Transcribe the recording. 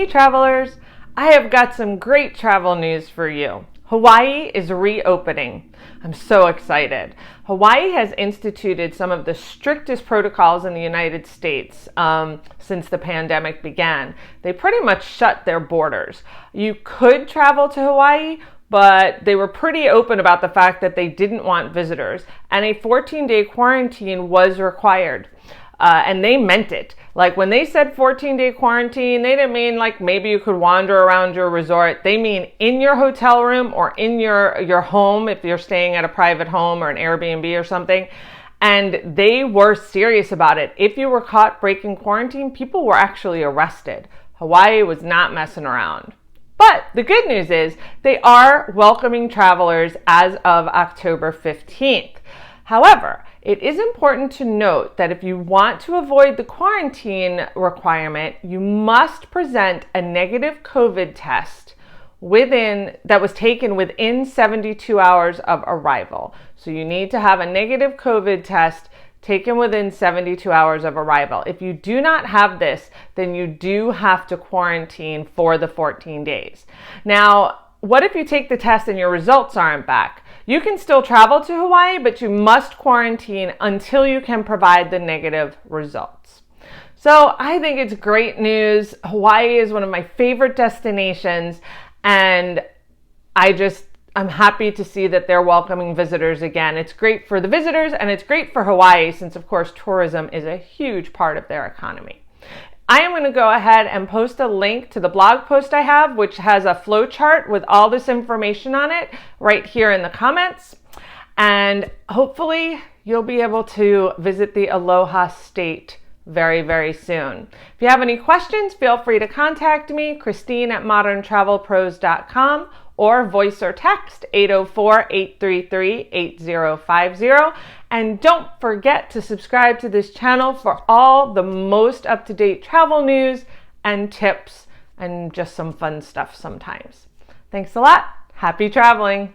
Hey travelers, I have got some great travel news for you. Hawaii is reopening. I'm so excited. Hawaii has instituted some of the strictest protocols in the United States since the pandemic began. They pretty much shut their borders. You could travel to Hawaii, but they were pretty open about the fact that they didn't want visitors, and a 14-day quarantine was required. And they meant it. Like when they said 14-day quarantine, they didn't mean like maybe you could wander around your resort. They mean in your hotel room or in your home if you're staying at a private home or an Airbnb or something. And they were serious about it. If you were caught breaking quarantine, people were actually arrested. Hawaii was not messing around. But the good news is they are welcoming travelers as of October 15th. However, it is important to note that if you want to avoid the quarantine requirement, you must present a negative COVID test that was taken within 72 hours of arrival. So you need to have a negative COVID test taken within 72 hours of arrival. If you do not have this, then you do have to quarantine for the 14 days. Now, what if you take the test and your results aren't back? You can still travel to Hawaii, but you must quarantine until you can provide the negative results. So I think it's great news. Hawaii is one of my favorite destinations, and I'm happy to see that they're welcoming visitors again. It's great for the visitors, and it's great for Hawaii since, of course, tourism is a huge part of their economy. I am going to go ahead and post a link to the blog post I have, which has a flow chart with all this information on it right here in the comments. And hopefully you'll be able to visit the Aloha State very, very soon. If you have any questions, feel free to contact me, Christine at moderntravelpros.com, or voice or text 804-833-8050. And don't forget to subscribe to this channel for all the most up-to-date travel news and tips and just some fun stuff sometimes. Thanks a lot. Happy traveling.